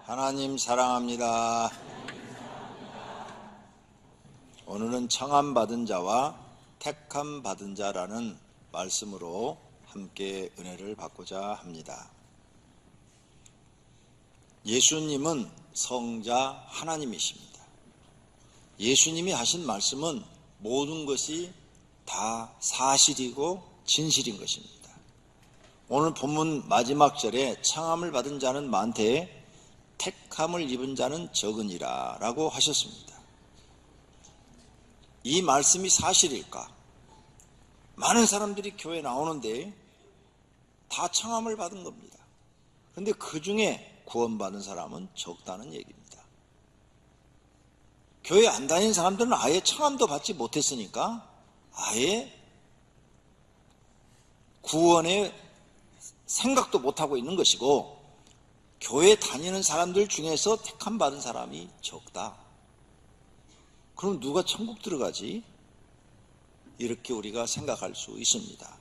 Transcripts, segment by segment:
하나님 사랑합니다. 오늘은 청함받은 자와 택함받은 자라는 말씀으로 함께 은혜를 받고자 합니다. 예수님은 성자 하나님이십니다. 예수님이 하신 말씀은 모든 것이 다 사실이고 진실인 것입니다. 오늘 본문 마지막 절에 청함을 받은 자는 많되 택함을 입은 자는 적으니라 라고 하셨습니다. 이 말씀이 사실일까? 많은 사람들이 교회에 나오는데 다 청함을 받은 겁니다. 그런데 그 중에 구원받은 사람은 적다는 얘기입니다. 교회 안 다니는 사람들은 아예 청함도 받지 못했으니까 아예 구원의 생각도 못하고 있는 것이고, 교회 다니는 사람들 중에서 택함 받은 사람이 적다. 그럼 누가 천국 들어가지? 이렇게 우리가 생각할 수 있습니다.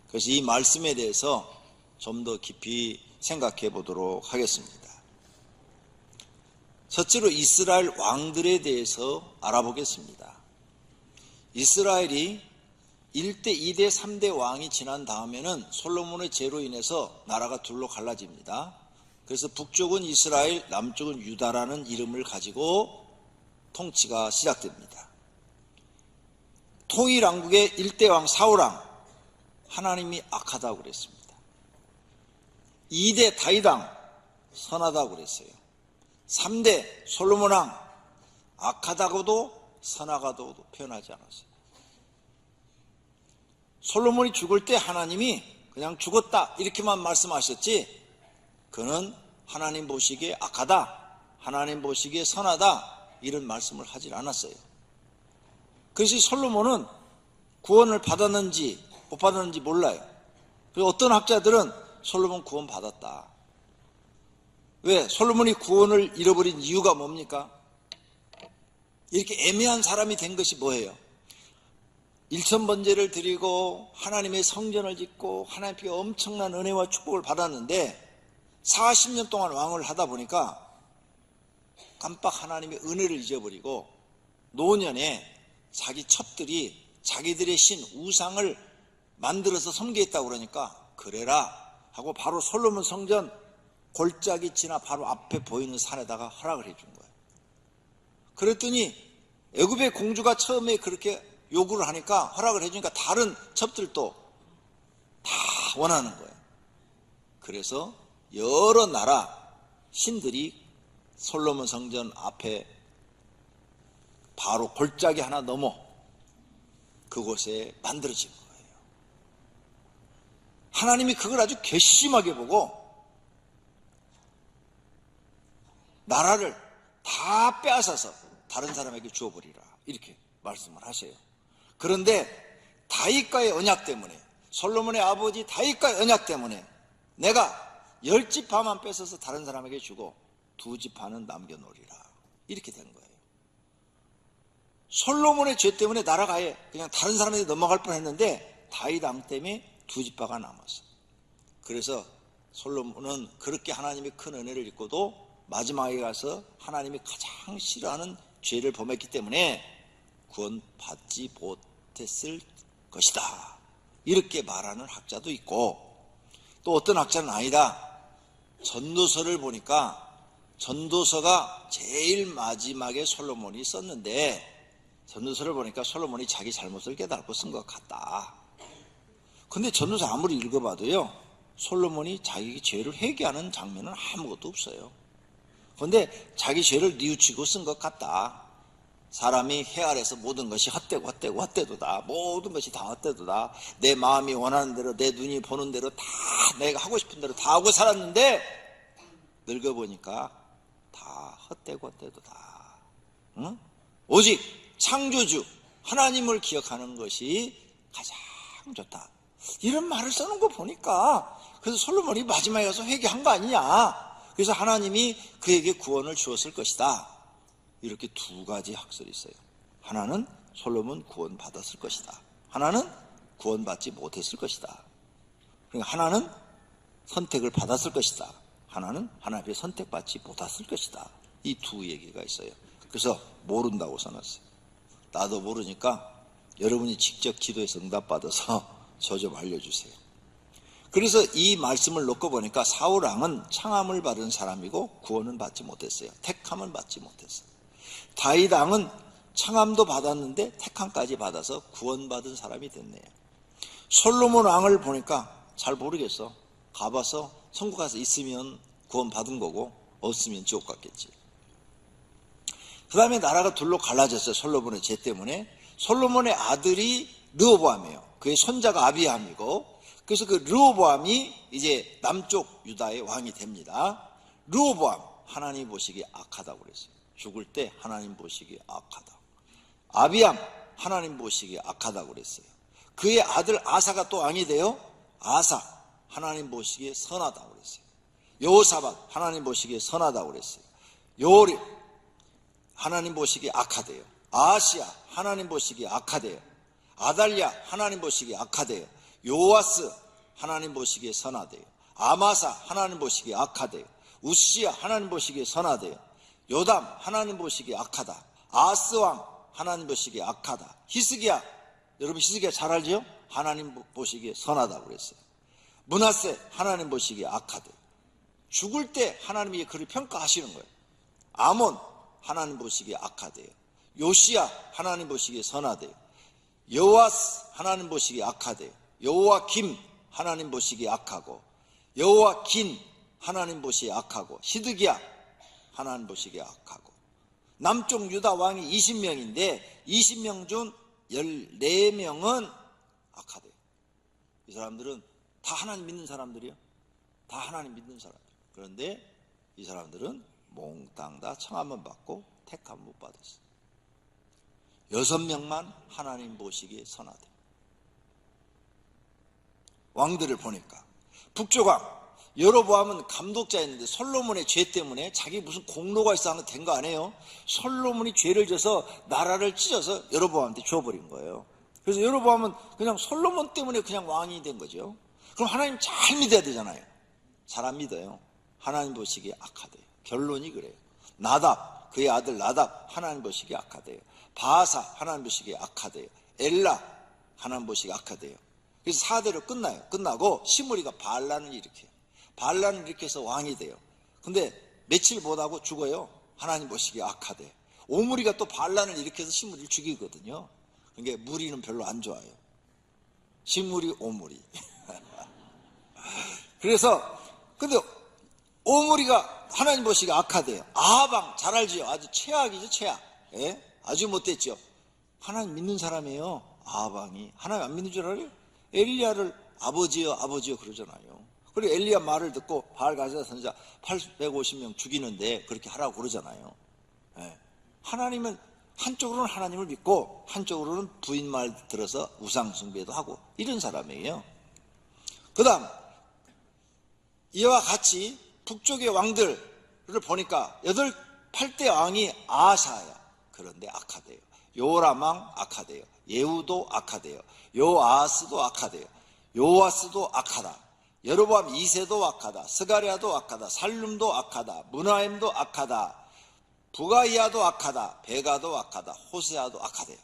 그래서 이 말씀에 대해서 좀 더 깊이 생각해 보도록 하겠습니다. 첫째로 이스라엘 왕들에 대해서 알아보겠습니다. 이스라엘이 1대, 2대, 3대 왕이 지난 다음에는 솔로몬의 죄로 인해서 나라가 둘로 갈라집니다. 그래서 북쪽은 이스라엘, 남쪽은 유다라는 이름을 가지고 통치가 시작됩니다. 통일왕국의 1대 왕 사울왕, 하나님이 악하다고 그랬습니다. 2대 다윗왕, 선하다고 그랬어요. 3대 솔로몬왕, 악하다고도 선하다고도 표현하지 않았어요. 솔로몬이 죽을 때 하나님이 그냥 죽었다 이렇게만 말씀하셨지, 그는 하나님 보시기에 악하다, 하나님 보시기에 선하다 이런 말씀을 하질 않았어요. 그래서 솔로몬은 구원을 받았는지 못 받았는지 몰라요. 그리고 어떤 학자들은 솔로몬 구원 받았다. 왜? 솔로몬이 구원을 잃어버린 이유가 뭡니까? 이렇게 애매한 사람이 된 것이 뭐예요? 일천번제를 드리고 하나님의 성전을 짓고 하나님께 엄청난 은혜와 축복을 받았는데 40년 동안 왕을 하다 보니까 깜빡 하나님의 은혜를 잊어버리고 노년에 자기 첩들이 자기들의 신 우상을 만들어서 섬기겠다고 그러니까 그래라 하고 바로 솔로몬 성전 골짜기 지나 바로 앞에 보이는 산에다가 허락을 해준 거예요. 그랬더니 애굽의 공주가 처음에 그렇게 요구를 하니까 허락을 해주니까 다른 첩들도 다 원하는 거예요. 그래서 여러 나라 신들이 솔로몬 성전 앞에 바로 골짜기 하나 넘어 그곳에 만들어진 거예요. 하나님이 그걸 아주 괘씸하게 보고 나라를 다 빼앗아서 다른 사람에게 주어버리라 이렇게 말씀을 하세요. 그런데 다윗과의 언약 때문에, 솔로몬의 아버지 다윗과의 언약 때문에 내가 10지파만 뺏어서 다른 사람에게 주고 2지파는 남겨놓으리라 이렇게 된 거예요. 솔로몬의 죄 때문에 나라가 아예 그냥 다른 사람에게 넘어갈 뻔했는데 다윗 왕 때문에 2지파가 남았어요. 그래서 솔로몬은 그렇게 하나님의 큰 은혜를 입고도 마지막에 가서 하나님이 가장 싫어하는 죄를 범했기 때문에 구원받지 못했을 것이다 이렇게 말하는 학자도 있고, 또 어떤 학자는 아니다, 전도서를 보니까 전도서가 제일 마지막에 솔로몬이 썼는데 전도서를 보니까 솔로몬이 자기 잘못을 깨닫고 쓴 것 같다. 근데 전도서 아무리 읽어봐도요 솔로몬이 자기 죄를 회개하는 장면은 아무것도 없어요. 그런데 자기 죄를 뉘우치고 쓴 것 같다. 사람이 해 아래서 모든 것이 헛되도다. 모든 것이 다 헛되도다. 내 마음이 원하는 대로, 내 눈이 보는 대로 다 내가 하고 싶은 대로 다 하고 살았는데 늙어보니까 다 헛되도다. 응? 오직 창조주 하나님을 기억하는 것이 가장 좋다. 이런 말을 써놓은 거 보니까 그래서 솔로몬이 마지막에 가서 회개한 거 아니냐. 그래서 하나님이 그에게 구원을 주었을 것이다. 이렇게 두 가지 학설이 있어요. 하나는 솔로몬 구원 받았을 것이다. 하나는 구원받지 못했을 것이다. 그러니까 하나는 선택을 받았을 것이다. 하나는 하나님 앞에 선택받지 못했을 것이다. 이 두 얘기가 있어요. 그래서 모른다고 써놨어요. 나도 모르니까 여러분이 직접 기도해서 응답받아서 저 좀 알려주세요. 그래서 이 말씀을 놓고 보니까 사울왕은 청함을 받은 사람이고 구원은 받지 못했어요. 택함은 받지 못했어요. 다윗 왕은 청함도 받았는데 택함까지 받아서 구원받은 사람이 됐네요. 솔로몬 왕을 보니까 잘 모르겠어. 가봐서 천국 가서 있으면 구원받은 거고 없으면 지옥 갔겠지. 그 다음에 나라가 둘로 갈라졌어요. 솔로몬의 죄 때문에. 솔로몬의 아들이 르호보암이에요. 그의 손자가 아비암이고, 그래서 그 르호보암이 이제 남쪽 유다의 왕이 됩니다. 르호보암, 하나님 보시기에 악하다고 그랬어요. 죽을 때 하나님 보시기에 악하다. 아비암, 하나님 보시기에 악하다고 그랬어요. 그의 아들 아사가 또 왕이 돼요. 아사, 하나님 보시기에 선하다고 그랬어요. 여호사밧, 하나님 보시기에 선하다고 그랬어요. 요림, 하나님 보시기에 악하대요. 아하시야, 하나님 보시기에 악하대요. 아달랴, 하나님 보시기에 악하대요. 요아스, 하나님 보시기에 선하대요. 아마사, 하나님 보시기에 악하대요. 우시야, 하나님 보시기에 선하대요. 요담, 하나님 보시기에 악하다. 아스왕, 하나님 보시기에 악하다. 히스기야, 여러분 히스기야 잘 알죠? 하나님 보시기에 선하다고 그랬어요. 므낫세, 하나님 보시기에 악하대. 죽을 때 하나님이 그를 평가하시는 거예요. 아몬, 하나님 보시기에 악하대요. 요시야, 하나님 보시기에 선하대요. 여호와스, 하나님 보시기에 악하대요. 여호와김, 하나님 보시기에 악하고, 여호와긴, 하나님 보시기에 악하고, 시드기야, 하나님 보시기에 악하고. 남쪽 유다 왕이 20명인데 20명 중 14명은 악하대요. 이 사람들은 다 하나님 믿는 사람들이요. 다 하나님 믿는 사람들. 그런데 이 사람들은 몽땅 다 청함만 받고 택함 못 받았어요. 6명만 하나님 보시기에 선하대요. 왕들을 보니까 북쪽 왕 여로보암은 감독자였는데 솔로몬의 죄 때문에 자기 무슨 공로가 있어 하는 된 거 아니에요. 솔로몬이 죄를 져서 나라를 찢어서 여로보암한테 줘버린 거예요. 그래서 여로보암은 그냥 솔로몬 때문에 그냥 왕이 된 거죠. 그럼 하나님 잘 믿어야 되잖아요. 잘 안 믿어요. 하나님 보시기에 악하대요. 결론이 그래요. 나답, 그의 아들 나답, 하나님 보시기에 악하대요. 바하사, 하나님 보시기에 악하대요. 엘라, 하나님 보시기에 악하대요. 그래서 4대로 끝나요. 끝나고 시므리가 바알란을 일으켜요. 바알란을 일으켜서 왕이 돼요. 근데 며칠 못하고 죽어요. 하나님 보시기에 악하대. 오므리가 또 바알란을 일으켜서 시므리를 죽이거든요. 그러니까 무리는 별로 안 좋아요. 시므리, 오므리. 그래서 근데 오므리가 하나님 보시기에 악하대요. 아하방 잘 알지요. 아주 최악이죠. 최악. 예? 아주 못됐죠. 하나님 믿는 사람이에요. 아하방이. 하나님 안 믿는 줄 알아요? 엘리야를 아버지요 아버지요 그러잖아요. 그리고 엘리야 말을 듣고 바알 가자 선지자 850명 죽이는데 그렇게 하라고 그러잖아요. 예. 하나님은 한쪽으로는 하나님을 믿고 한쪽으로는 부인 말 들어서 우상 숭배도 하고 이런 사람이에요. 그 다음 이와 같이 북쪽의 왕들을 보니까 8대 왕이 아하사야. 그런데 악하대요. 요람 왕 악하대요. 예후도 악하대요. 요아스도 악하대요. 요아스도 악하다. 여로보암 2세도 악하다. 스가랴도 악하다. 살룸도 악하다. 므나임도 악하다. 부가이아도 악하다. 베가도 악하다. 호세아도 악하대요.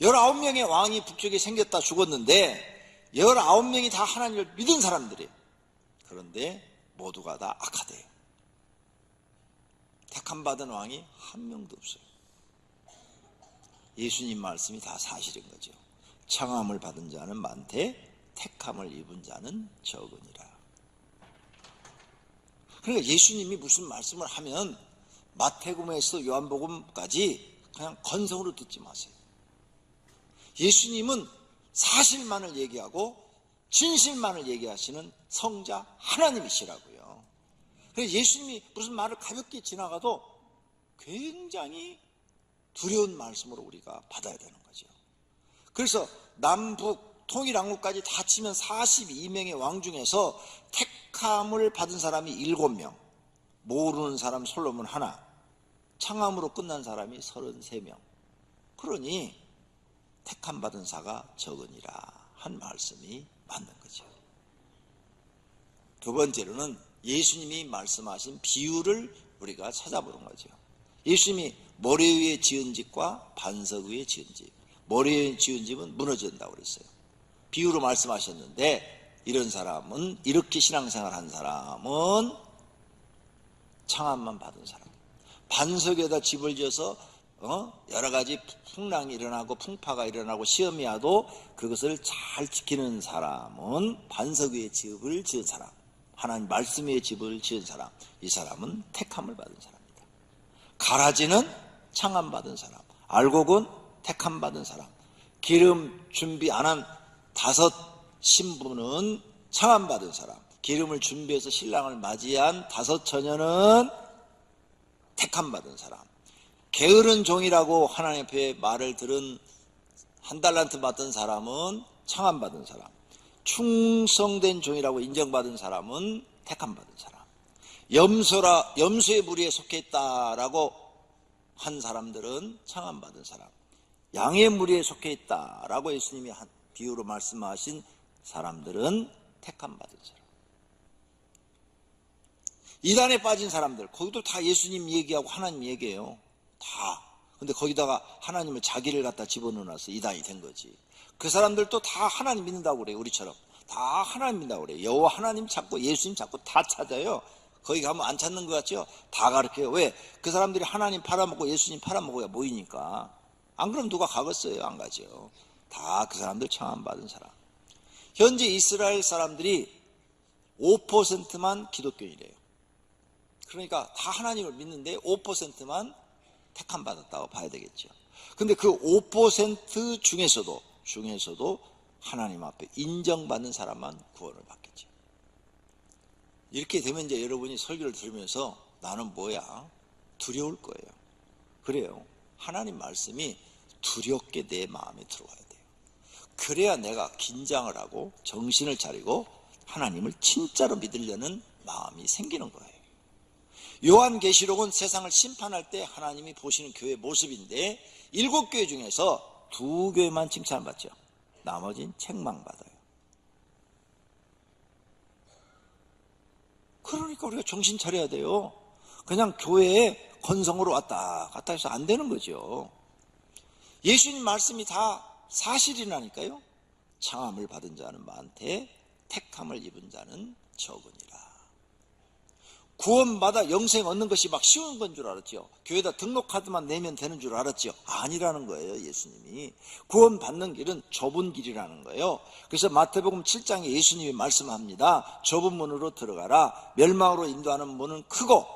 19명의 왕이 북쪽에 생겼다 죽었는데 19명이 다 하나님을 믿은 사람들이에요. 그런데 모두가 다 악하대요. 택함받은 왕이 한 명도 없어요. 예수님 말씀이 다 사실인 거죠. 청함을 받은 자는 많되 택함을 입은 자는 적으니라. 그러니까 예수님이 무슨 말씀을 하면 마태복음에서 요한복음까지 그냥 건성으로 듣지 마세요. 예수님은 사실만을 얘기하고 진실만을 얘기하시는 성자 하나님이시라고요. 그래서 예수님이 무슨 말을 가볍게 지나가도 굉장히 두려운 말씀으로 우리가 받아야 되는 거죠. 그래서 남북 통일왕국까지 다 치면 42명의 왕 중에서 택함을 받은 사람이 7명, 모르는 사람 솔로몬 하나, 청함으로 끝난 사람이 33명. 그러니 택함 받은 자가 적으니라 한 말씀이 맞는 거죠. 두 번째로는 예수님이 말씀하신 비유를 우리가 찾아보는 거죠. 예수님이 모래 위에 지은 집과 반석 위에 지은 집, 모래 위에 지은 집은 무너진다고 그랬어요. 비유로 말씀하셨는데, 이런 사람은, 이렇게 신앙생활 한 사람은 창함만 받은 사람, 반석에다 집을 지어서 여러 가지 풍랑이 일어나고 풍파가 일어나고 시험이 와도 그것을 잘 지키는 사람은, 반석 위에 집을 지은 사람, 하나님 말씀 위에 집을 지은 사람, 이 사람은 택함을 받은 사람입니다. 가라지는 창함 받은 사람, 알곡은 택함 받은 사람, 기름 준비 안 한 5 신부는 창함 받은 사람, 기름을 준비해서 신랑을 맞이한 5 처녀는 택함 받은 사람, 게으른 종이라고 하나님 앞에 말을 들은 1 달란트 받은 사람은 창함 받은 사람, 충성된 종이라고 인정받은 사람은 택함 받은 사람, 염소의 무리에 속해 있다라고 한 사람들은 창함 받은 사람, 양의 무리에 속해 있다라고 예수님이 한 비유로 말씀하신 사람들은 택함 받은 사람. 이단에 빠진 사람들, 거기도 다 예수님 얘기하고 하나님 얘기해요. 다. 근데 거기다가 하나님을 자기를 갖다 집어넣어놔서 이단이 된 거지. 그 사람들도 다 하나님 믿는다고 그래요. 우리처럼 다 하나님 믿는다고 그래요. 여호와 하나님 찾고 예수님 찾고 다 찾아요. 거기 가면 안 찾는 것 같죠? 다 가르쳐요. 왜? 그 사람들이 하나님 팔아먹고 예수님 팔아먹어야 모이니까. 안 그러면 누가 가겠어요? 안 가죠. 다 그 사람들 청함 받은 사람. 현재 이스라엘 사람들이 5%만 기독교인이래요. 그러니까 다 하나님을 믿는데 5%만 택함 받았다고 봐야 되겠죠. 근데 그 5% 중에서도 하나님 앞에 인정받는 사람만 구원을 받겠죠. 이렇게 되면 이제 여러분이 설교를 들으면서 나는 뭐야? 두려울 거예요. 그래요. 하나님 말씀이 두렵게 내 마음에 들어와야 돼요. 그래야 내가 긴장을 하고 정신을 차리고 하나님을 진짜로 믿으려는 마음이 생기는 거예요. 요한계시록은 세상을 심판할 때 하나님이 보시는 교회 모습인데 7교회 중에서 2교회만 칭찬받죠. 나머지는 책망받아요. 그러니까 우리가 정신 차려야 돼요. 그냥 교회에 건성으로 왔다 갔다 해서 안 되는 거죠. 예수님 말씀이 다 사실이라니까요. 창함을 받은 자는 많되 택함을 입은 자는 적으니라. 구원받아 영생 얻는 것이 막 쉬운 건 줄 알았죠. 교회에다 등록카드만 내면 되는 줄 알았죠. 아니라는 거예요. 예수님이 구원받는 길은 좁은 길이라는 거예요. 그래서 마태복음 7장에 예수님이 말씀합니다. 좁은 문으로 들어가라. 멸망으로 인도하는 문은 크고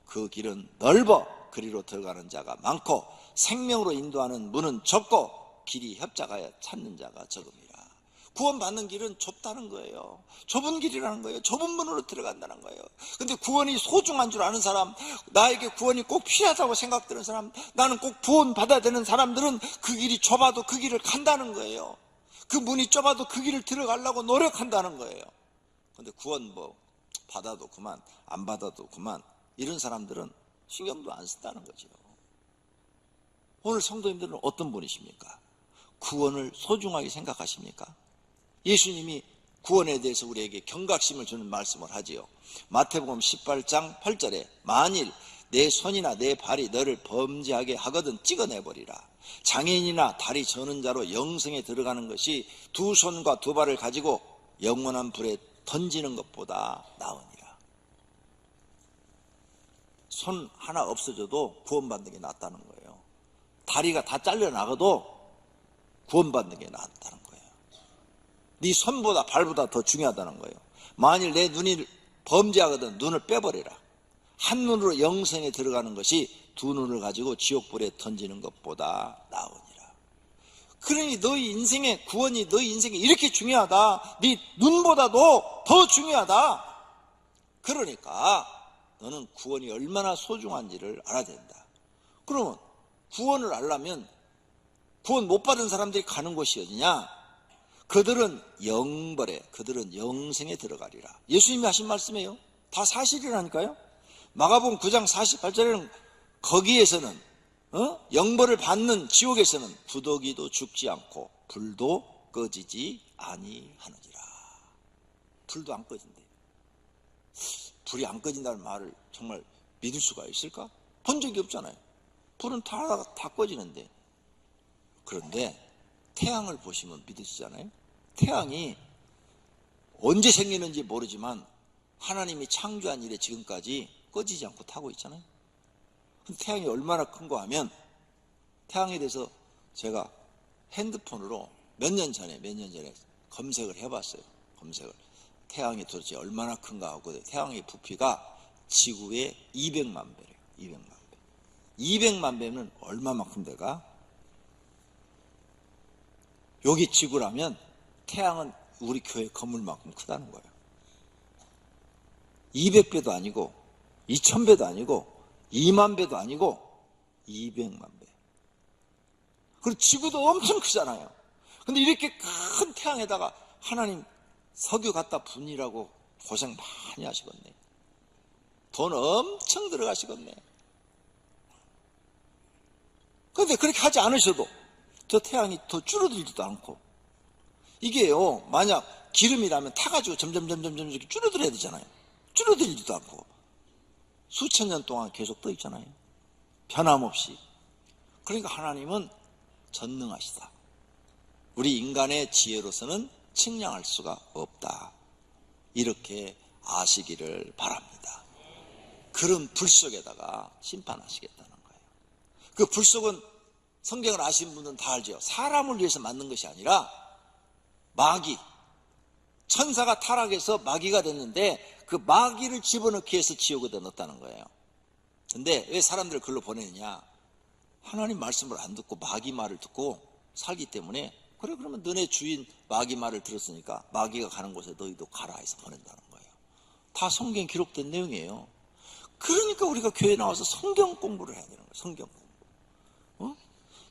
그 길은 넓어 그리로 들어가는 자가 많고 생명으로 인도하는 문은 좁고 길이 협착하여 찾는 자가 적음이라. 구원받는 길은 좁다는 거예요. 좁은 길이라는 거예요. 좁은 문으로 들어간다는 거예요. 근데 구원이 소중한 줄 아는 사람, 나에게 구원이 꼭 필요하다고 생각되는 사람, 나는 꼭 구원받아야 되는 사람들은 그 길이 좁아도 그 길을 간다는 거예요. 그 문이 좁아도 그 길을 들어가려고 노력한다는 거예요. 근데 구원 받아도 그만, 안 받아도 그만, 이런 사람들은 신경도 안 쓴다는 거죠. 오늘 성도님들은 어떤 분이십니까? 구원을 소중하게 생각하십니까? 예수님이 구원에 대해서 우리에게 경각심을 주는 말씀을 하지요. 마태복음 18장 8절에 만일 내 손이나 내 발이 너를 범죄하게 하거든 찍어내버리라. 장애인이나 다리 저는 자로 영생에 들어가는 것이 2 손과 2 발을 가지고 영원한 불에 던지는 것보다 나으니라. 손 하나 없어져도 구원받는 게 낫다는 거예요. 다리가 다 잘려나가도 구원받는 게 낫다는 거예요. 네 손보다 발보다 더 중요하다는 거예요. 만일 내 눈이 범죄하거든 눈을 빼버리라. 한 눈으로 영생에 들어가는 것이 2 눈을 가지고 지옥불에 던지는 것보다 나으니라. 그러니 너희 인생의 구원이 너희 인생에 이렇게 중요하다. 네 눈보다도 더 중요하다. 그러니까 너는 구원이 얼마나 소중한지를 알아야 된다. 그러면 구원을 알려면 구원 못 받은 사람들이 가는 곳이 어디냐? 그들은 영벌에, 그들은 영생에 들어가리라. 예수님이 하신 말씀이에요. 다 사실이라니까요. 마가복음 9장 48절에는 거기에서는 영벌을 받는 지옥에서는 구더기도 죽지 않고 불도 꺼지지 아니하느니라. 불도 안 꺼진대. 불이 안 꺼진다는 말을 정말 믿을 수가 있을까? 본 적이 없잖아요. 불은 다 꺼지는데. 그런데 태양을 보시면 믿으시잖아요. 태양이 언제 생기는지 모르지만 하나님이 창조한 이래 지금까지 꺼지지 않고 타고 있잖아요. 근데 태양이 얼마나 큰가 하면, 태양에 대해서 제가 핸드폰으로 몇 년 전에 검색을 해봤어요. 태양이 도대체 얼마나 큰가 하고, 태양의 부피가 지구의 200만 배래요. 200만 배. 200만 배면 얼마만큼 돼가? 여기 지구라면 태양은 우리 교회 건물만큼 크다는 거예요. 200배도 아니고 2000배도 아니고 2만 배도 아니고 200만 배. 그리고 지구도 엄청 크잖아요. 근데 이렇게 큰 태양에다가 하나님 석유 갖다 분이라고 고생 많이 하시겠네. 돈 엄청 들어가시겠네. 그런데 그렇게 하지 않으셔도 저 태양이 더 줄어들지도 않고, 이게요, 만약 기름이라면 타가지고 점점 이렇게 줄어들어야 되잖아요. 줄어들지도 않고 수천 년 동안 계속 떠 있잖아요. 변함없이. 그러니까 하나님은 전능하시다. 우리 인간의 지혜로서는 측량할 수가 없다. 이렇게 아시기를 바랍니다. 그런 불 속에다가 심판하시겠다는 거예요. 그 불 속은 성경을 아시는 분들은 다 알죠. 사람을 위해서 만든 것이 아니라 마귀, 천사가 타락해서 마귀가 됐는데 그 마귀를 집어넣기 위해서 지옥에다 넣었다는 거예요. 근데 왜 사람들을 글로 보내느냐? 하나님 말씀을 안 듣고 마귀 말을 듣고 살기 때문에, 그래 그러면 너네 주인 마귀 말을 들었으니까 마귀가 가는 곳에 너희도 가라 해서 보낸다는 거예요. 다 성경에 기록된 내용이에요. 그러니까 우리가 교회에 나와서 성경 공부를 해야 되는 거예요. 성경 공부.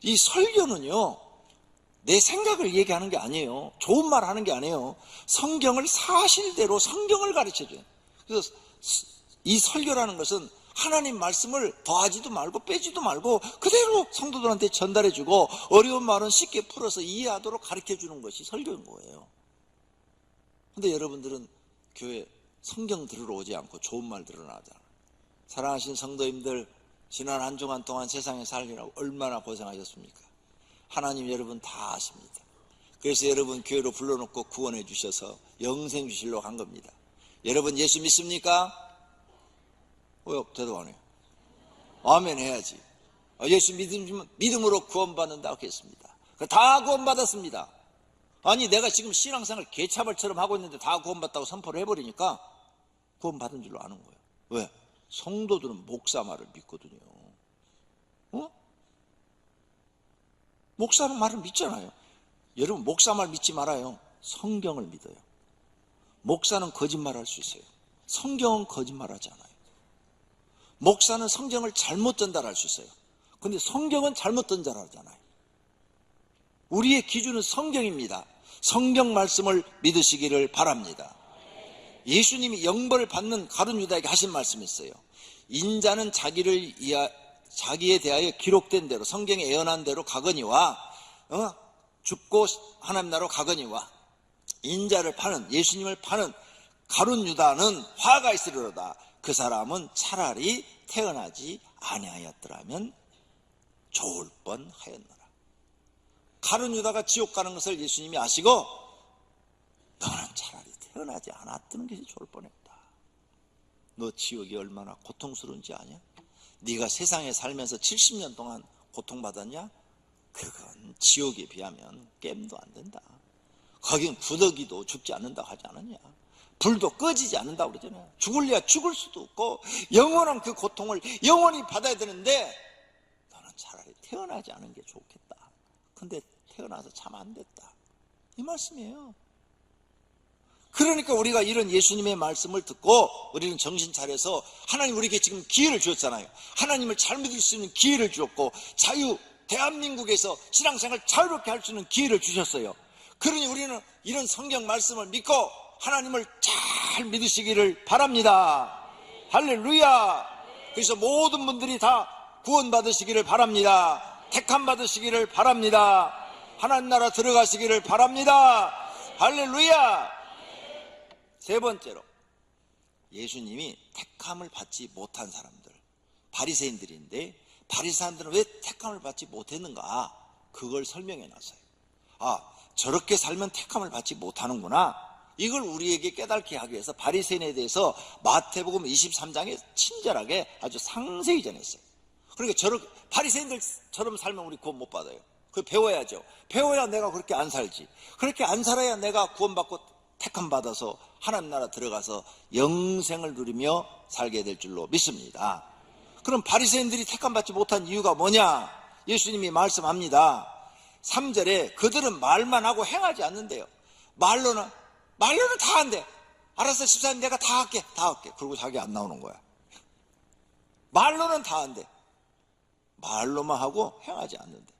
이 설교는요, 내 생각을 얘기하는 게 아니에요. 좋은 말 하는 게 아니에요. 성경을 사실대로 성경을 가르쳐줘요. 그래서 이 설교라는 것은 하나님 말씀을 더하지도 말고 빼지도 말고 그대로 성도들한테 전달해주고, 어려운 말은 쉽게 풀어서 이해하도록 가르쳐주는 것이 설교인 거예요. 근데 여러분들은 교회 성경 들으러 오지 않고 좋은 말 들으러 나오잖아요. 사랑하신 성도님들, 지난 한 주간 동안 세상에 살리라고 얼마나 고생하셨습니까? 하나님 여러분 다 아십니다. 그래서 여러분 교회로 불러놓고 구원해 주셔서 영생 주시려고 한 겁니다. 여러분 예수 믿습니까? 왜 대답 안 해요? 아멘 해야지. 예수 믿음으로 구원받는다고 했습니다. 다 구원받았습니다. 아니 내가 지금 신앙생활 개차벌처럼 하고 있는데 다 구원받다고 선포를 해버리니까 구원받은 줄로 아는 거예요. 왜? 성도들은 목사 말을 믿거든요. 목사 말을 믿잖아요. 여러분 목사 말 믿지 말아요. 성경을 믿어요. 목사는 거짓말할 수 있어요. 성경은 거짓말하지 않아요. 목사는 성경을 잘못 전달할 수 있어요. 그런데 성경은 잘못 전달하잖아요. 우리의 기준은 성경입니다. 성경 말씀을 믿으시기를 바랍니다. 예수님이 영벌을 받는 가룟 유다에게 하신 말씀이 있어요. 인자는 자기에 대하여 기록된 대로, 성경에 예언한 대로 가거니와, 죽고 하나님 나라로 가거니와, 인자를 파는, 예수님을 파는 가룟 유다는 화가 있으리로다. 그 사람은 차라리 태어나지 아니하였더라면 좋을 뻔하였노라. 가룟 유다가 지옥 가는 것을 예수님이 아시고, 너는 차라리 태어나지 않았던 것이 좋을 뻔했다. 너 지옥이 얼마나 고통스러운지 아냐? 네가 세상에 살면서 70년 동안 고통받았냐? 그건 지옥에 비하면 겜도 안 된다. 거긴 구더기도 죽지 않는다고 하지 않았냐? 불도 꺼지지 않는다고 그러잖아요. 죽을래야 죽을 수도 없고 영원한 그 고통을 영원히 받아야 되는데, 너는 차라리 태어나지 않은 게 좋겠다. 근데 태어나서 참 안 됐다. 이 말씀이에요. 그러니까 우리가 이런 예수님의 말씀을 듣고 우리는 정신 차려서, 하나님 우리에게 지금 기회를 주었잖아요. 하나님을 잘 믿을 수 있는 기회를 주었고, 대한민국에서 신앙생활 자유롭게 할 수 있는 기회를 주셨어요. 그러니 우리는 이런 성경 말씀을 믿고 하나님을 잘 믿으시기를 바랍니다. 할렐루야. 그래서 모든 분들이 다 구원받으시기를 바랍니다. 택함 받으시기를 바랍니다. 하나님 나라 들어가시기를 바랍니다. 할렐루야. 세 번째로, 예수님이 택함을 받지 못한 사람들, 바리새인들인데 바리새인들은 왜 택함을 받지 못했는가? 그걸 설명해 놨어요. 아, 저렇게 살면 택함을 받지 못하는구나. 이걸 우리에게 깨닫게 하기 위해서 바리새인에 대해서 마태복음 23장에 친절하게 아주 상세히 전했어요. 그러니까 저렇게 바리새인들처럼 살면 우리 구원 못 받아요. 그걸 배워야죠. 배워야 내가 그렇게 안 살지. 그렇게 안 살아야 내가 구원받고 택함 받아서 하나님 나라 들어가서 영생을 누리며 살게 될 줄로 믿습니다. 그럼 바리새인들이 택함 받지 못한 이유가 뭐냐? 예수님이 말씀합니다. 3절에 그들은 말만 하고 행하지 않는데요. 말로는 다 한대. 알았어, 집사님 내가 다 할게. 그리고 자기 안 나오는 거야. 말로는 다 한대. 말로만 하고 행하지 않는데.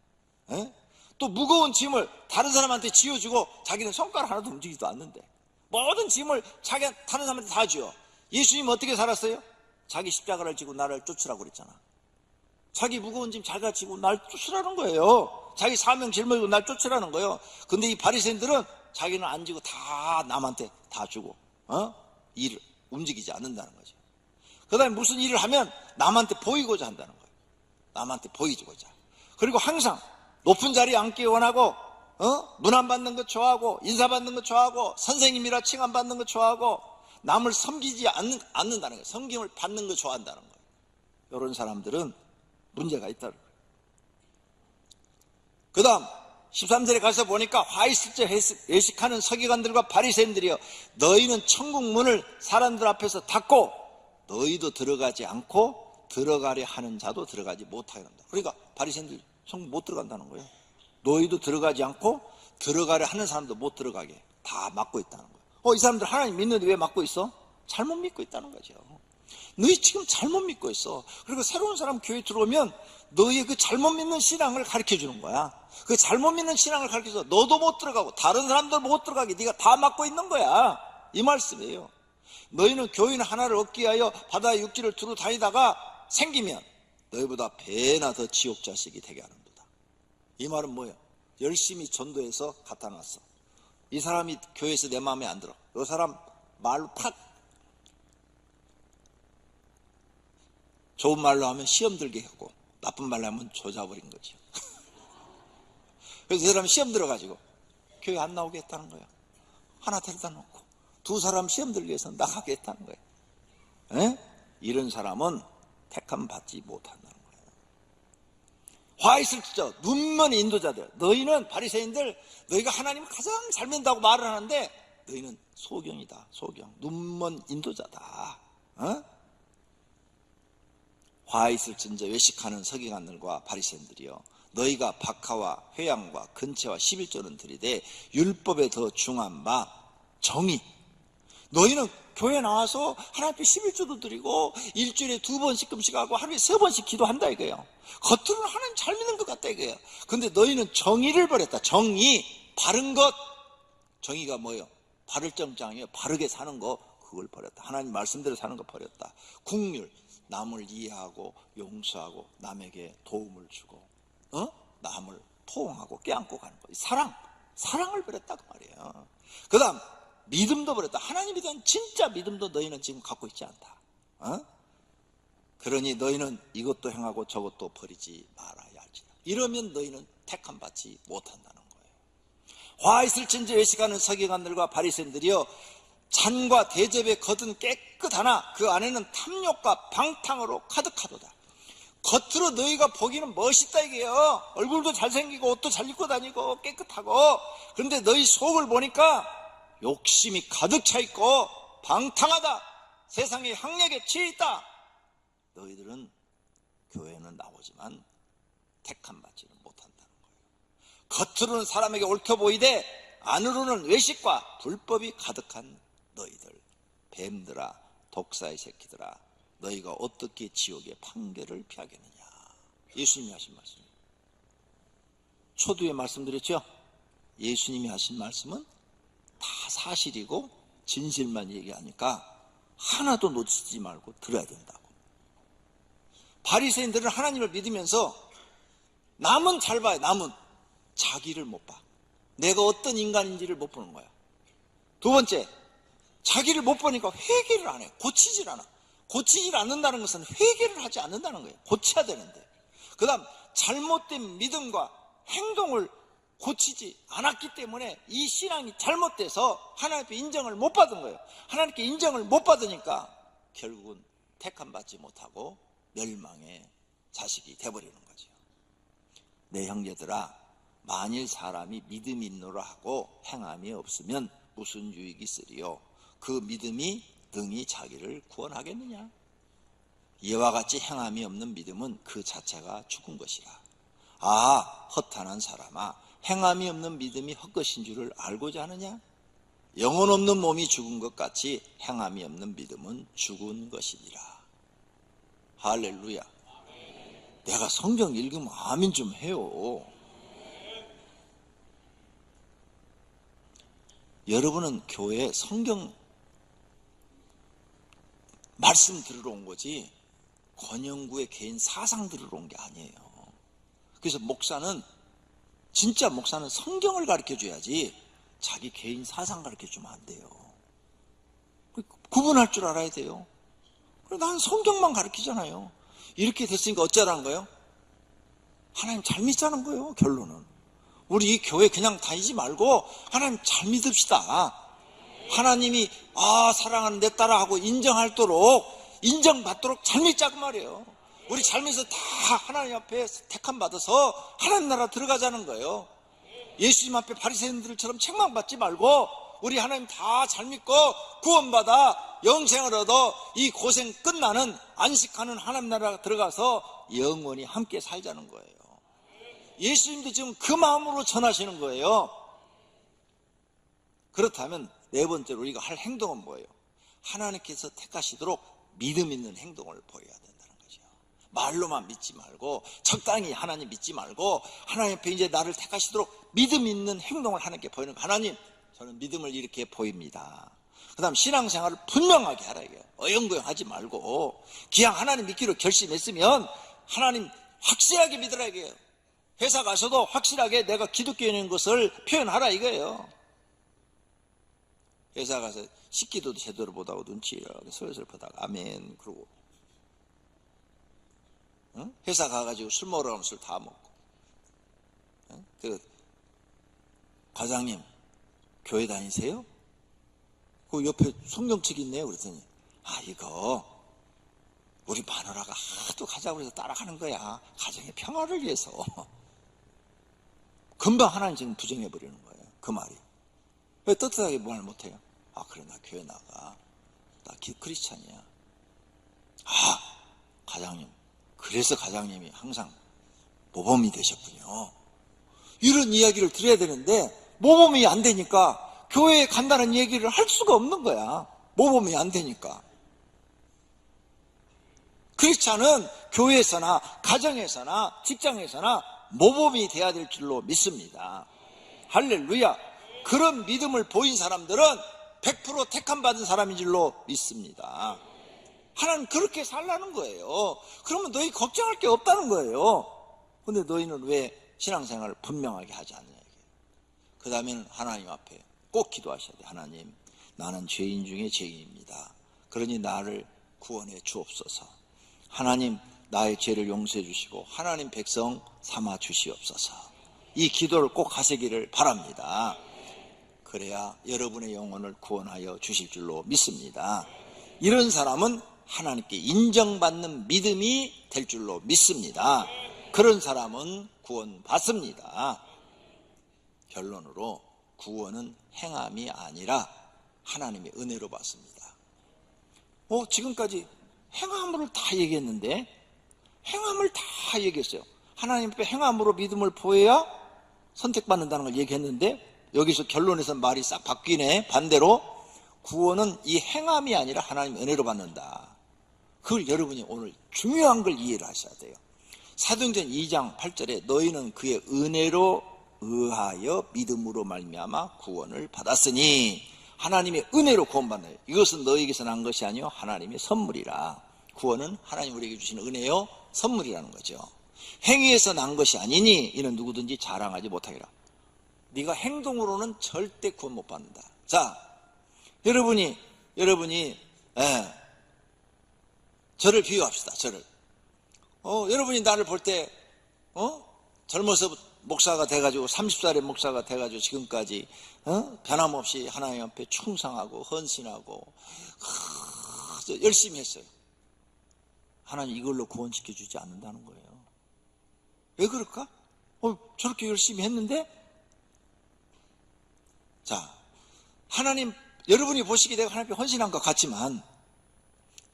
에? 또 무거운 짐을 다른 사람한테 지어주고 자기는 손가락 하나도 움직이지도 않는데. 모든 짐을 다른 사람한테 다 지어. 예수님 어떻게 살았어요? 자기 십자가를 지고 나를 쫓으라고 그랬잖아. 자기 무거운 짐 자기가 지고 날 쫓으라는 거예요. 자기 사명 짊어지고 날 쫓으라는 거예요. 근데 이 바리새인들은 자기는 안 지고 다 남한테 다 주고 일을 움직이지 않는다는 거죠. 그 다음에 무슨 일을 하면 남한테 보이고자 한다는 거예요. 남한테 보이고자. 그리고 항상 높은 자리에 앉기 원하고 문안 받는 거 좋아하고 인사받는 거 좋아하고 선생님이라 칭함 받는 거 좋아하고 남을 섬기지 않는다는 거예요. 섬김을 받는 거 좋아한다는 거예요. 이런 사람들은 문제가 있다는 거예요. 그 다음 13절에 가서 보니까 화 있을 때 외식하는 서기관들과 바리새인들이여 너희는 천국 문을 사람들 앞에서 닫고 너희도 들어가지 않고 들어가려 하는 자도 들어가지 못하게 한다. 그러니까 바리새인들 천국 못 들어간다는 거예요. 너희도 들어가지 않고 들어가려 하는 사람도 못 들어가게 다 막고 있다는 거예요. 이 사람들 하나님 믿는데 왜 막고 있어? 잘못 믿고 있다는 거죠. 너희 지금 잘못 믿고 있어. 그리고 새로운 사람 교회 들어오면 너희의 그 잘못 믿는 신앙을 가르쳐 주는 거야. 그 잘못 믿는 신앙을 가르쳐서 너도 못 들어가고 다른 사람들 못 들어가게 네가 다 막고 있는 거야. 이 말씀이에요. 너희는 교인 하나를 얻기 위하여 바다의 육지를 두루 다니다가 생기면 너희보다 배나 더 지옥 자식이 되게 하는도다. 이 말은 뭐예요? 열심히 전도해서 갖다 놨어. 이 사람이 교회에서 내 마음에 안 들어. 이 사람 말로 팍 좋은 말로 하면 시험 들게 하고 나쁜 말로 하면 조져버린 거죠. 그래서 이 사람이 시험 들어가지고 교회 안 나오게 했다는 거예요. 하나 데려다 놓고 두 사람 시험 들기 위해서 나가게 했다는 거예요. 에? 이런 사람은 택함 받지 못한다는 거예요. 화 있을 때 눈먼 인도자들, 너희는 바리새인들 너희가 하나님을 가장 잘 믿는다고 말을 하는데 너희는 소경이다. 소경, 눈먼 인도자다. 화 있을 진저 외식하는 서기관들과 바리새인들이여 너희가 박하와 회양과 근체와 11조는 들이되 율법에 더 중한 바 정의. 너희는 교회 나와서 하나님 앞에 11조도 드리고 일주일에 2번씩 금식하고 하루에 3번씩 기도한다 이거예요. 겉으로는 하나님 잘 믿는 것 같다 이거예요. 근데 너희는 정의를 버렸다. 정의, 바른 것. 정의가 뭐예요? 바를 정장이에요. 바르게 사는 거, 그걸 버렸다. 하나님 말씀대로 사는 거 버렸다. 국률, 남을 이해하고 용서하고 남에게 도움을 주고 남을 포옹하고 껴안고 가는 거. 사랑을 버렸다고 말이에요. 그 다음 믿음도 버렸다. 하나님에 대한 진짜 믿음도 너희는 지금 갖고 있지 않다. 그러니 너희는 이것도 행하고 저것도 버리지 말아야 할지라. 이러면 너희는 택함 받지 못한다는 거예요. 화 있을진저 외식하는 서기관들과 바리새인들이여 잔과 대접에 겉은 깨끗하나 그 안에는 탐욕과 방탕으로 가득하도다. 겉으로 너희가 보기는 멋있다 이게요. 얼굴도 잘생기고 옷도 잘 입고 다니고 깨끗하고. 그런데 너희 속을 보니까 욕심이 가득 차 있고 방탕하다. 세상의 향락에 취해 있다. 너희들은 교회는 나오지만 택함 받지는 못한다는 거예요. 겉으로는 사람에게 옳게 보이되 안으로는 외식과 불법이 가득한 너희들, 뱀들아, 독사의 새끼들아, 너희가 어떻게 지옥의 판결을 피하겠느냐. 예수님이 하신 말씀입니다. 초두에 말씀드렸죠. 예수님이 하신 말씀은 다 사실이고 진실만 얘기하니까 하나도 놓치지 말고 들어야 된다고. 바리새인들은 하나님을 믿으면서 남은 잘 봐요. 남은 자기를 못 봐. 내가 어떤 인간인지를 못 보는 거야. 두 번째, 자기를 못 보니까 회개를 안 해. 고치질 않아. 고치질 않는다는 것은 회개를 하지 않는다는 거예요. 고쳐야 되는데. 그 다음 잘못된 믿음과 행동을 고치지 않았기 때문에 이 신앙이 잘못돼서 하나님 앞에 인정을 못 받은 거예요. 하나님께 인정을 못 받으니까 결국은 택함 받지 못하고 멸망의 자식이 돼버리는 거죠. 내 형제들아, 만일 사람이 믿음이 있노라 하고 행함이 없으면 무슨 유익이 있으리요? 그 믿음이 능히 자기를 구원하겠느냐? 이와 같이 행함이 없는 믿음은 그 자체가 죽은 것이라. 아, 허탄한 사람아, 행함이 없는 믿음이 헛것인 줄을 알고자 하느냐? 영혼 없는 몸이 죽은 것 같이 행함이 없는 믿음은 죽은 것이니라. 할렐루야. 내가 성경 읽으면 아멘 좀 해요. 여러분은 교회에 성경 말씀 들으러 온 거지 권영구의 개인 사상 들으러 온 게 아니에요. 그래서 진짜 목사는 성경을 가르쳐줘야지 자기 개인 사상 가르쳐주면 안 돼요. 구분할 줄 알아야 돼요. 난 성경만 가르치잖아요. 이렇게 됐으니까 어쩌라는 거예요? 하나님 잘 믿자는 거예요. 결론은 우리 이 교회 그냥 다니지 말고 하나님 잘 믿읍시다. 하나님이 사랑하는 내 딸아 하고 인정받도록 잘 믿자고 말이에요. 우리 잘 믿어서 다 하나님 앞에 택함 받아서 하나님 나라 들어가자는 거예요. 예수님 앞에 바리새인들처럼 책망받지 말고 우리 하나님 다 잘 믿고 구원받아 영생을 얻어 이 고생 끝나는 안식하는 하나님 나라 들어가서 영원히 함께 살자는 거예요. 예수님도 지금 그 마음으로 전하시는 거예요. 그렇다면 네 번째로 우리가 할 행동은 뭐예요? 하나님께서 택하시도록 믿음 있는 행동을 보여야 된다는 거죠. 말로만 믿지 말고 적당히 하나님 믿지 말고 하나님 앞에 이제 나를 택하시도록 믿음 있는 행동을 하나님께 보이는 거. 하나님, 저는 믿음을 이렇게 보입니다. 그 다음 신앙생활을 분명하게 하라 이거예요. 어영부영 하지 말고 그냥 하나님 믿기로 결심했으면 하나님 확실하게 믿으라 이거예요. 회사 가셔도 확실하게 내가 기독교인인 것을 표현하라 이거예요. 회사 가서 식기도도 제대로 못하고 눈치 이렇게 슬슬 보다가 아멘 그러고 회사 가가지고 술 먹으러 가면 술 다 먹고 그 과장님 교회 다니세요? 그 옆에 성경책 있네요. 그랬더니 이거 우리 마누라가 하도 가자고 해서 따라가는 거야. 가정의 평화를 위해서. 금방 하나님 지금 부정해버리는 거예요. 그 말이. 왜 떳떳하게 말 못해요? 그래 나 교회 나가. 나 크리스찬이야. 과장님. 그래서 과장님이 항상 모범이 되셨군요. 이런 이야기를 드려야 되는데 모범이 안 되니까 교회에 간다는 얘기를 할 수가 없는 거야. 모범이 안 되니까. 크리스찬은 교회에서나 가정에서나 직장에서나 모범이 돼야 될 줄로 믿습니다. 할렐루야. 그런 믿음을 보인 사람들은 100% 택함 받은 사람인 줄로 믿습니다. 하나님 그렇게 살라는 거예요. 그러면 너희 걱정할 게 없다는 거예요. 근데 너희는 왜 신앙생활을 분명하게 하지 않느냐. 그 다음에는 하나님 앞에 꼭 기도하셔야 돼요. 하나님, 나는 죄인 중에 죄인입니다. 그러니 나를 구원해 주옵소서. 하나님, 나의 죄를 용서해 주시고 하나님 백성 삼아 주시옵소서. 이 기도를 꼭 하시기를 바랍니다. 그래야 여러분의 영혼을 구원하여 주실 줄로 믿습니다. 이런 사람은 하나님께 인정받는 믿음이 될 줄로 믿습니다. 그런 사람은 구원받습니다. 결론으로 구원은 행함이 아니라 하나님의 은혜로 받습니다. 지금까지 행함으로 다 얘기했는데 행함을 다 얘기했어요. 하나님 앞에 행함으로 믿음을 보여야 선택받는다는 걸 얘기했는데 여기서 결론에서 말이 싹 바뀌네. 반대로 구원은 이 행함이 아니라 하나님의 은혜로 받는다. 그걸 여러분이 오늘 중요한 걸 이해를 하셔야 돼요. 사도행전 2장 8절에 너희는 그의 은혜로 의하여 믿음으로 말미암아 구원을 받았으니 하나님의 은혜로 구원받는 거예요. 이것은 너희에게서 난 것이 아니요 하나님의 선물이라. 구원은 하나님 우리에게 주시는 은혜요 선물이라는 거죠. 행위에서 난 것이 아니니 이는 누구든지 자랑하지 못하리라. 네가 행동으로는 절대 구원 못 받는다. 자, 여러분이 여러분이 저를 비유합시다. 저를. 여러분이 나를 볼 때 젊어서 목사가 돼가지고 30살의 목사가 돼가지고 지금까지 변함없이 하나님 앞에 충성하고 헌신하고 열심히 했어요. 하나님 이걸로 구원시켜주지 않는다는 거예요. 왜 그럴까? 저렇게 열심히 했는데. 자, 하나님, 여러분이 보시기에 내가 하나님 앞에 헌신한 것 같지만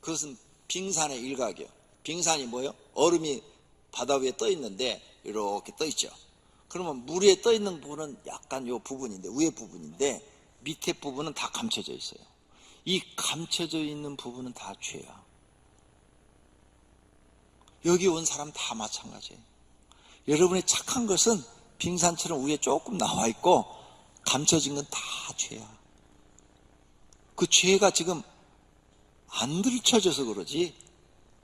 그것은 빙산의 일각이요. 빙산이 뭐예요? 얼음이 바다 위에 떠 있는데 이렇게 떠 있죠. 그러면 물 위에 떠 있는 부분은 약간 요 부분인데, 위에 부분인데 밑에 부분은 다 감춰져 있어요. 이 감춰져 있는 부분은 다 죄야. 여기 온 사람 다 마찬가지예요. 여러분의 착한 것은 빙산처럼 위에 조금 나와 있고 감춰진 건 다 죄야. 그 죄가 지금 안 들춰져서 그러지,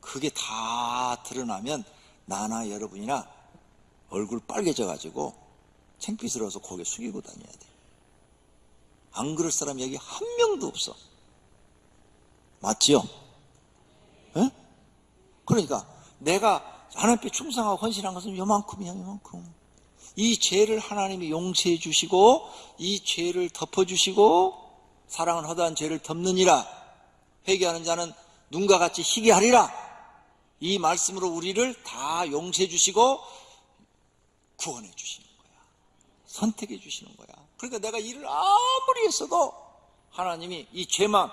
그게 다 드러나면 나나 여러분이나 얼굴 빨개져 가지고 창피스러워서 고개 숙이고 다녀야 돼. 안 그럴 사람 여기 한 명도 없어. 맞지요? 에? 그러니까 내가 하나님 앞에 충성하고 헌신한 것은 요만큼이야, 요만큼. 이 죄를 하나님이 용서해 주시고 이 죄를 덮어주시고 사랑은 허다한 죄를 덮느니라. 회개하는 자는 눈과 같이 희게 하리라. 이 말씀으로 우리를 다 용서해 주시고 구원해 주시는 거야. 선택해 주시는 거야. 그러니까 내가 일을 아무리 했어도 하나님이 이 죄만,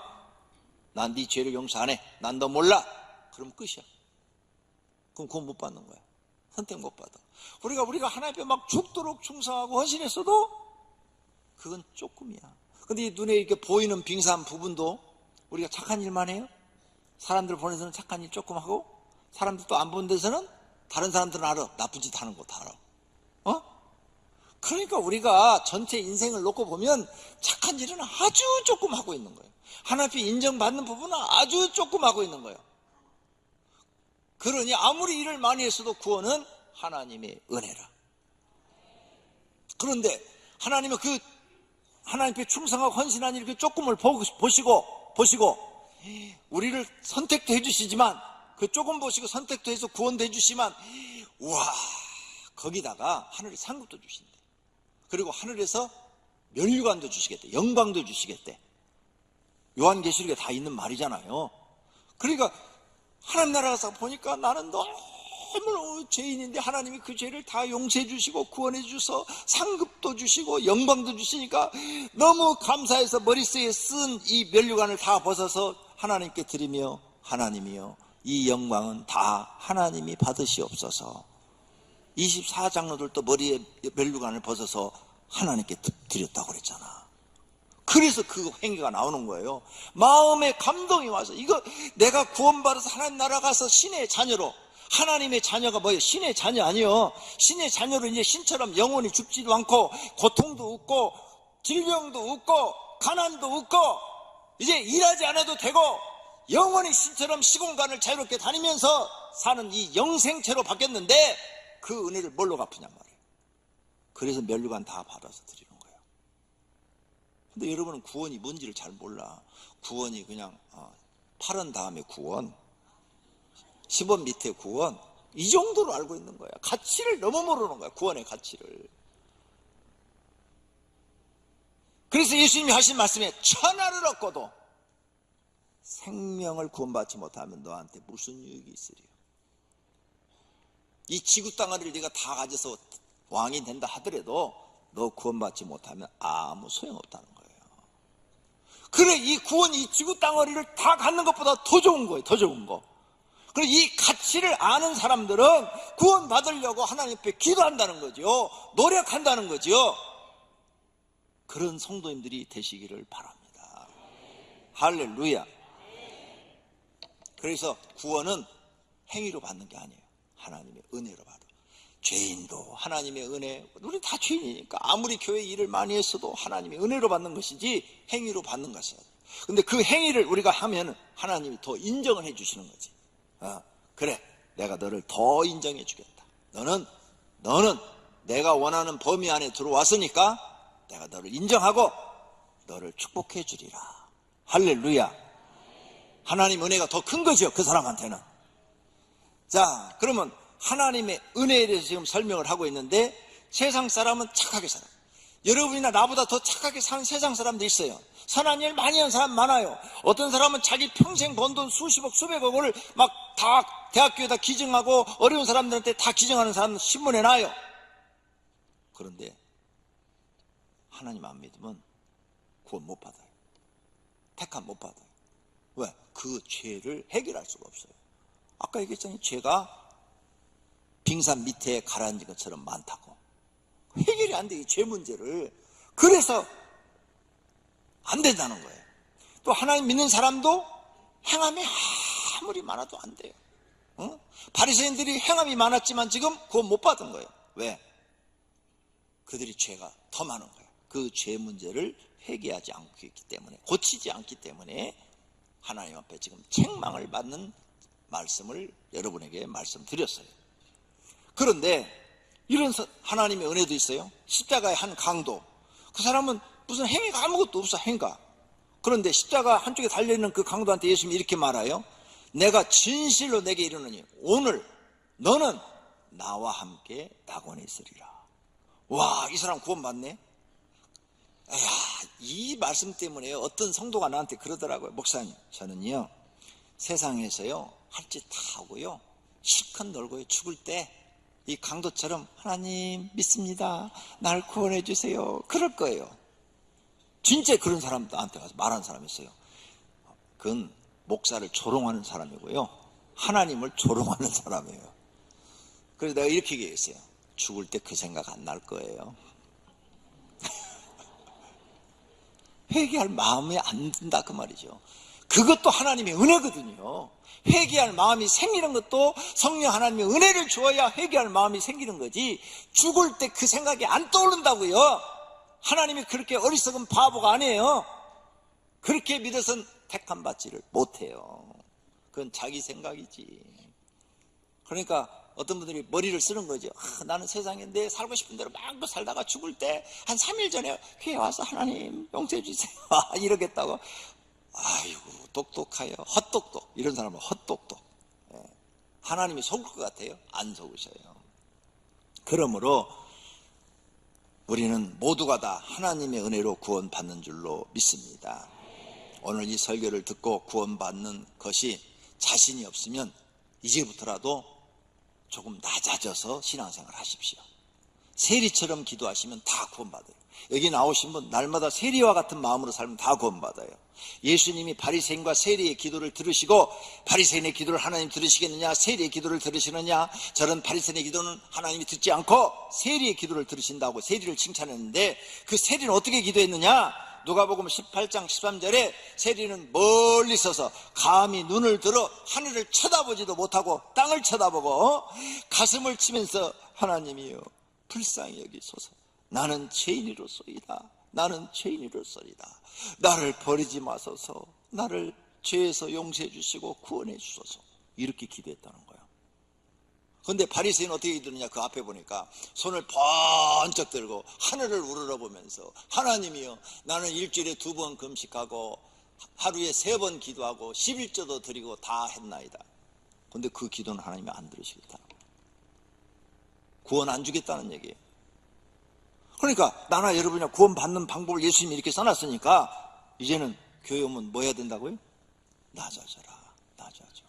난 네 죄를 용서 안 해, 난 너 몰라, 그럼 끝이야. 그럼 구원 못 받는 거야. 선택 못 받아. 우리가 하나님 앞에 막 죽도록 충성하고 헌신했어도 그건 조금이야. 근데 이 눈에 이렇게 보이는 빙산 부분도 우리가 착한 일만 해요? 사람들 보는 데서는 착한 일 조금 하고, 사람들 또 안 보는 데서는 다른 사람들은 알아. 나쁜 짓 하는 거 다 알아. 그러니까 우리가 전체 인생을 놓고 보면 착한 일은 아주 조금 하고 있는 거예요. 하나님 앞에 인정받는 부분은 아주 조금 하고 있는 거예요. 그러니 아무리 일을 많이 했어도 구원은 하나님의 은혜라. 그런데 하나님은 그 하나님 앞에 충성하고 헌신한 일 그 조금을 보시고 우리를 선택도 해주시지만, 그 조금 보시고 선택도 해서 구원도 해주시지만, 우와, 거기다가 하늘에 상급도 주신대. 그리고 하늘에서 면류관도 주시겠대. 영광도 주시겠대. 요한계시록에 다 있는 말이잖아요. 그러니까 하나님 나라 가서 보니까 나는 너무 죄인인데 하나님이 그 죄를 다 용서해 주시고 구원해 주셔서 상급도 주시고 영광도 주시니까 너무 감사해서 머릿속에 쓴 이 면류관을 다 벗어서 하나님께 드리며, 하나님이요, 이 영광은 다 하나님이 받으시옵소서. 24장로들도 머리에 면류관을 벗어서 하나님께 드렸다고 그랬잖아. 그래서 그 행위가 나오는 거예요. 마음에 감동이 와서, 이거 내가 구원받아서 하나님 나라 가서 신의 자녀로, 하나님의 자녀가 뭐예요? 신의 자녀 아니요. 신의 자녀로 이제 신처럼 영원히 죽지도 않고 고통도 없고 질병도 없고 가난도 없고 이제 일하지 않아도 되고 영원히 신처럼 시공간을 자유롭게 다니면서 사는 이 영생체로 바뀌었는데, 그 은혜를 뭘로 갚으냔 말이에요. 그래서 면류관 다 받아서 드리는 거예요. 근데 여러분은 구원이 뭔지를 잘 몰라. 구원이 그냥 8원 다음에 구원, 10원 밑에 구원, 이 정도로 알고 있는 거야. 가치를 너무 모르는 거야. 구원의 가치를. 그래서 예수님이 하신 말씀에 천하를 얻고도 생명을 구원받지 못하면 너한테 무슨 유익이 있으리요. 이 지구 땅을 네가 다 가져서 왕이 된다 하더라도 너 구원받지 못하면 아무 소용없다는 거예요. 그래, 이 구원, 이 지구 땅어리를 다 갖는 것보다 더 좋은 거예요. 더 좋은 거. 그리고 이 가치를 아는 사람들은 구원 받으려고 하나님 앞에 기도한다는 거죠. 노력한다는 거죠. 그런 성도님들이 되시기를 바랍니다. 할렐루야. 그래서 구원은 행위로 받는 게 아니에요. 하나님의 은혜로 받아. 죄인도 하나님의 은혜, 우리 다 죄인이니까 아무리 교회 일을 많이 했어도 하나님의 은혜로 받는 것이지 행위로 받는 것이야. 근데 그 행위를 우리가 하면 하나님이 더 인정을 해 주시는 거지. 그래, 내가 너를 더 인정해 주겠다. 너는 내가 원하는 범위 안에 들어왔으니까 내가 너를 인정하고 너를 축복해 주리라. 할렐루야. 하나님 은혜가 더 큰 거죠, 그 사람한테는. 자, 그러면 하나님의 은혜에 대해서 지금 설명을 하고 있는데, 세상 사람은 착하게 살아요. 여러분이나 나보다 더 착하게 사는 세상 사람도 있어요. 선한 일 많이 하는 사람 많아요. 어떤 사람은 자기 평생 번 돈 수십억 수백억을 막 다 대학교에다 기증하고 어려운 사람들한테 다 기증하는 사람 신문에 나요. 그런데 하나님 안 믿으면 구원 못 받아요. 택함 못 받아요. 왜? 그 죄를 해결할 수가 없어요. 아까 얘기했잖아요. 죄가 빙산 밑에 가라앉은 것처럼 많다고. 해결이 안 돼, 이 죄 문제를. 그래서 안 된다는 거예요. 또 하나님 믿는 사람도 행함이 아무리 많아도 안 돼요. 바리새인들이 행함이 많았지만 지금 구원 못 받은 거예요. 왜? 그들이 죄가 더 많은 거예요. 그 죄 문제를 회개하지 않고 있기 때문에, 고치지 않기 때문에 하나님 앞에 지금 책망을 받는 말씀을 여러분에게 말씀드렸어요. 그런데 이런 하나님의 은혜도 있어요. 십자가의 한 강도, 그 사람은 무슨 행위가 아무것도 없어, 행위가. 그런데 십자가 한쪽에 달려있는 그 강도한테 예수님이 이렇게 말해요. 내가 진실로 내게 이르노니 오늘 너는 나와 함께 낙원에 있으리라. 와, 이 사람 구원받네. 야, 이 말씀 때문에 어떤 성도가 나한테 그러더라고요. 목사님, 저는요 세상에서요 할 짓 다 하고요 실컷 놀고요, 죽을 때 이 강도처럼 하나님 믿습니다, 날 구원해 주세요, 그럴 거예요. 진짜 그런 사람 나한테 가서 말하는 사람이 있어요. 그건 목사를 조롱하는 사람이고요, 하나님을 조롱하는 사람이에요. 그래서 내가 이렇게 얘기했어요. 죽을 때 그 생각 안 날 거예요. 회개할 마음이 안 든다, 그 말이죠. 그것도 하나님의 은혜거든요. 회개할 마음이 생기는 것도 성령 하나님의 은혜를 주어야 회개할 마음이 생기는 거지, 죽을 때 그 생각이 안 떠오른다고요. 하나님이 그렇게 어리석은 바보가 아니에요. 그렇게 믿어서는 택함 받지를 못해요. 그건 자기 생각이지. 그러니까 어떤 분들이 머리를 쓰는 거죠. 나는 세상에 내 살고 싶은 대로 마음껏 살다가 죽을 때 한 3일 전에 회에 와서 하나님 용서해 주세요 이러겠다고. 아이고 똑똑하여, 헛똑똑. 이런 사람은 헛똑똑. 하나님이 속을 것 같아요? 안 속으셔요. 그러므로 우리는 모두가 다 하나님의 은혜로 구원받는 줄로 믿습니다. 오늘 이 설교를 듣고 구원받는 것이 자신이 없으면 이제부터라도 조금 낮아져서 신앙생활 하십시오. 세리처럼 기도하시면 다 구원받아요. 여기 나오신 분 날마다 세리와 같은 마음으로 살면 다 구원받아요. 예수님이 바리새인과 세리의 기도를 들으시고, 바리새인의 기도를 하나님 들으시겠느냐, 세리의 기도를 들으시느냐, 저런 바리새인의 기도는 하나님이 듣지 않고 세리의 기도를 들으신다고 세리를 칭찬했는데, 그 세리는 어떻게 기도했느냐? 누가복음 18장 13절에 세리는 멀리 서서 감히 눈을 들어 하늘을 쳐다보지도 못하고 땅을 쳐다보고 가슴을 치면서 하나님이여 불쌍히 여기소서, 나는 죄인이로소이다, 나는 죄인이로소이다, 나를 버리지 마소서, 나를 죄에서 용서해 주시고 구원해 주소서, 이렇게 기도했다는 거예요. 그런데 바리새인은 어떻게 기도했느냐? 그 앞에 보니까 손을 번쩍 들고 하늘을 우러러보면서 하나님이여 나는 일주일에 2번 금식하고 하루에 3번 기도하고 11조도 드리고 다 했나이다. 그런데 그 기도는 하나님이 안 들으시겠다. 구원 안 주겠다는 얘기예요. 그러니까 나나 여러분이 구원 받는 방법을 예수님이 이렇게 써놨으니까 이제는 교회 오면 뭐 해야 된다고요? 낮아져라, 낮아져.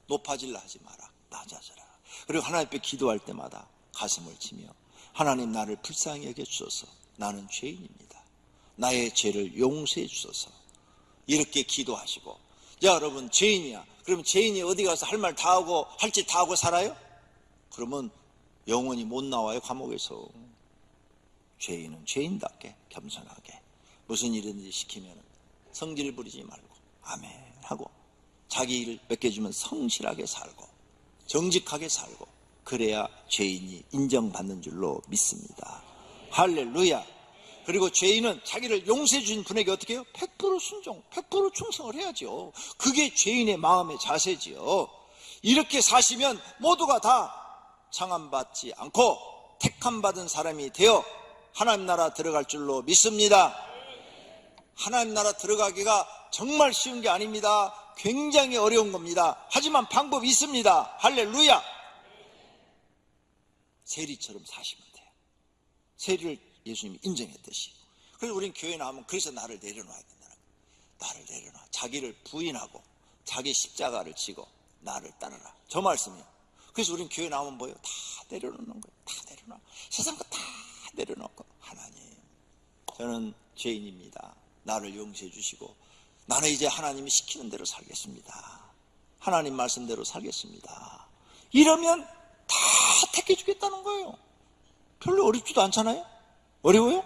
높아질라 하지 마라, 낮아져라. 그리고 하나님 앞에 기도할 때마다 가슴을 치며 하나님 나를 불쌍히 여겨주소서, 나는 죄인입니다, 나의 죄를 용서해 주소서, 이렇게 기도하시고. 야 여러분, 죄인이야. 그러면 죄인이 어디 가서 할 말 다 하고 할 짓 다 하고 살아요? 그러면 영원히 못 나와요, 감옥에서. 죄인은 죄인답게 겸손하게 무슨 일이든지 시키면 성질 부리지 말고 아멘 하고, 자기 일을 맡겨주면 성실하게 살고 정직하게 살고, 그래야 죄인이 인정받는 줄로 믿습니다. 할렐루야. 그리고 죄인은 자기를 용서해 주신 분에게 어떻게 해요? 100% 순종, 100% 충성을 해야죠. 그게 죄인의 마음의 자세지요. 이렇게 사시면 모두가 다 창함받지 않고 택함받은 사람이 되어 하나님 나라 들어갈 줄로 믿습니다. 하나님 나라 들어가기가 정말 쉬운 게 아닙니다. 굉장히 어려운 겁니다. 하지만 방법이 있습니다. 할렐루야. 세리처럼 사시면 돼요. 세리를 예수님이 인정했듯이. 그래서 우린 교회 나오면 그래서 나를 내려놔야 된다는 거예요. 나를 내려놔. 자기를 부인하고 자기 십자가를 지고 나를 따르라. 저 말씀이요. 그래서 우린 교회 나오면 뭐예요? 다 내려놓는 거예요. 다 내려놔. 세상 거 다 내려놓고, 하나님, 저는 죄인입니다. 나를 용서해 주시고 나는 이제 하나님이 시키는 대로 살겠습니다. 하나님 말씀대로 살겠습니다. 이러면 다 택해주겠다는 거예요. 별로 어렵지도 않잖아요. 어려워요?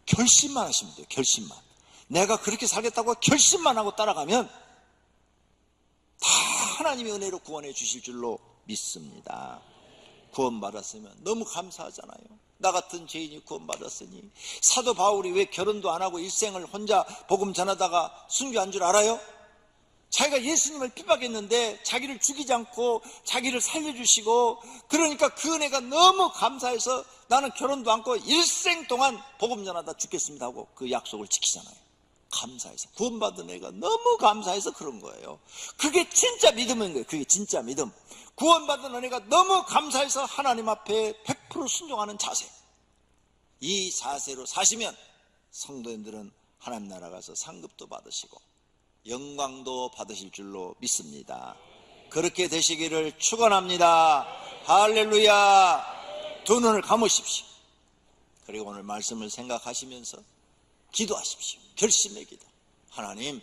결심만 하시면 돼요. 결심만. 내가 그렇게 살겠다고 결심만 하고 따라가면 다 하나님의 은혜로 구원해 주실 줄로 믿습니다. 구원받았으면 너무 감사하잖아요. 나 같은 죄인이 구원받았으니. 사도 바울이 왜 결혼도 안 하고 일생을 혼자 복음 전하다가 순교한 줄 알아요? 자기가 예수님을 핍박했는데 자기를 죽이지 않고 자기를 살려주시고, 그러니까 그 은혜가 너무 감사해서 나는 결혼도 않고 일생 동안 복음 전하다 죽겠습니다 하고 그 약속을 지키잖아요. 감사해서. 구원받은 애가 너무 감사해서 그런 거예요. 그게 진짜 믿음인 거예요. 그게 진짜 믿음. 구원받은 은혜가 너무 감사해서 하나님 앞에 100% 순종하는 자세. 이 자세로 사시면 성도님들은 하나님 나라 가서 상급도 받으시고 영광도 받으실 줄로 믿습니다. 그렇게 되시기를 축원합니다. 할렐루야. 두 눈을 감으십시오. 그리고 오늘 말씀을 생각하시면서 기도하십시오. 결심의 기도. 하나님,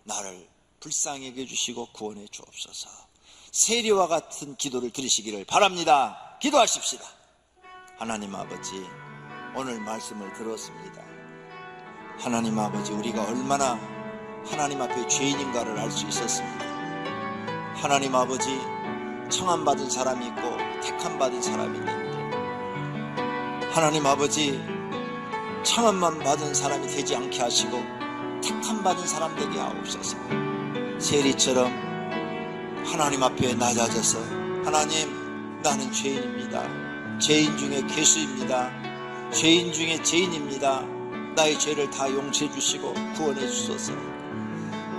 나를 불쌍히 여겨주시고 구원해 주옵소서. 세리와 같은 기도를 드리시기를 바랍니다. 기도하십시다. 하나님 아버지, 오늘 말씀을 들었습니다. 하나님 아버지, 우리가 얼마나 하나님 앞에 죄인인가를 알 수 있었습니다. 하나님 아버지, 청함받은 사람이 있고 택함받은 사람이 있는데, 하나님 아버지, 청함만 받은 사람이 되지 않게 하시고 택함받은 사람 되게 하옵소서. 세리처럼 하나님 앞에 낮아져서, 하나님, 나는 죄인입니다. 죄인 중에 괴수입니다. 죄인 중에 죄인입니다. 나의 죄를 다 용서해 주시고 구원해 주소서.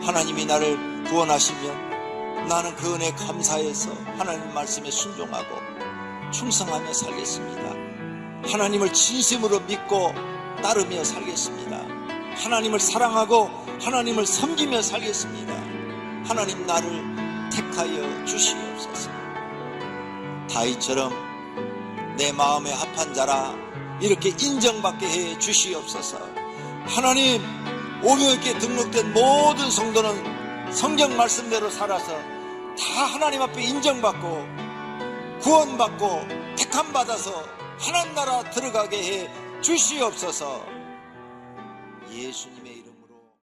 하나님이 나를 구원하시면 나는 그 은혜 감사해서 하나님 말씀에 순종하고 충성하며 살겠습니다. 하나님을 진심으로 믿고 따르며 살겠습니다. 하나님을 사랑하고 하나님을 섬기며 살겠습니다. 하나님, 나를 택하여 주시옵소서. 다윗처럼 내 마음에 합한 자라 이렇게 인정받게 해 주시옵소서. 하나님, 오명교회에 등록된 모든 성도는 성경 말씀대로 살아서 다 하나님 앞에 인정받고 구원받고 택함받아서 하나님 나라 들어가게 해 주시옵소서. 예수님의 이름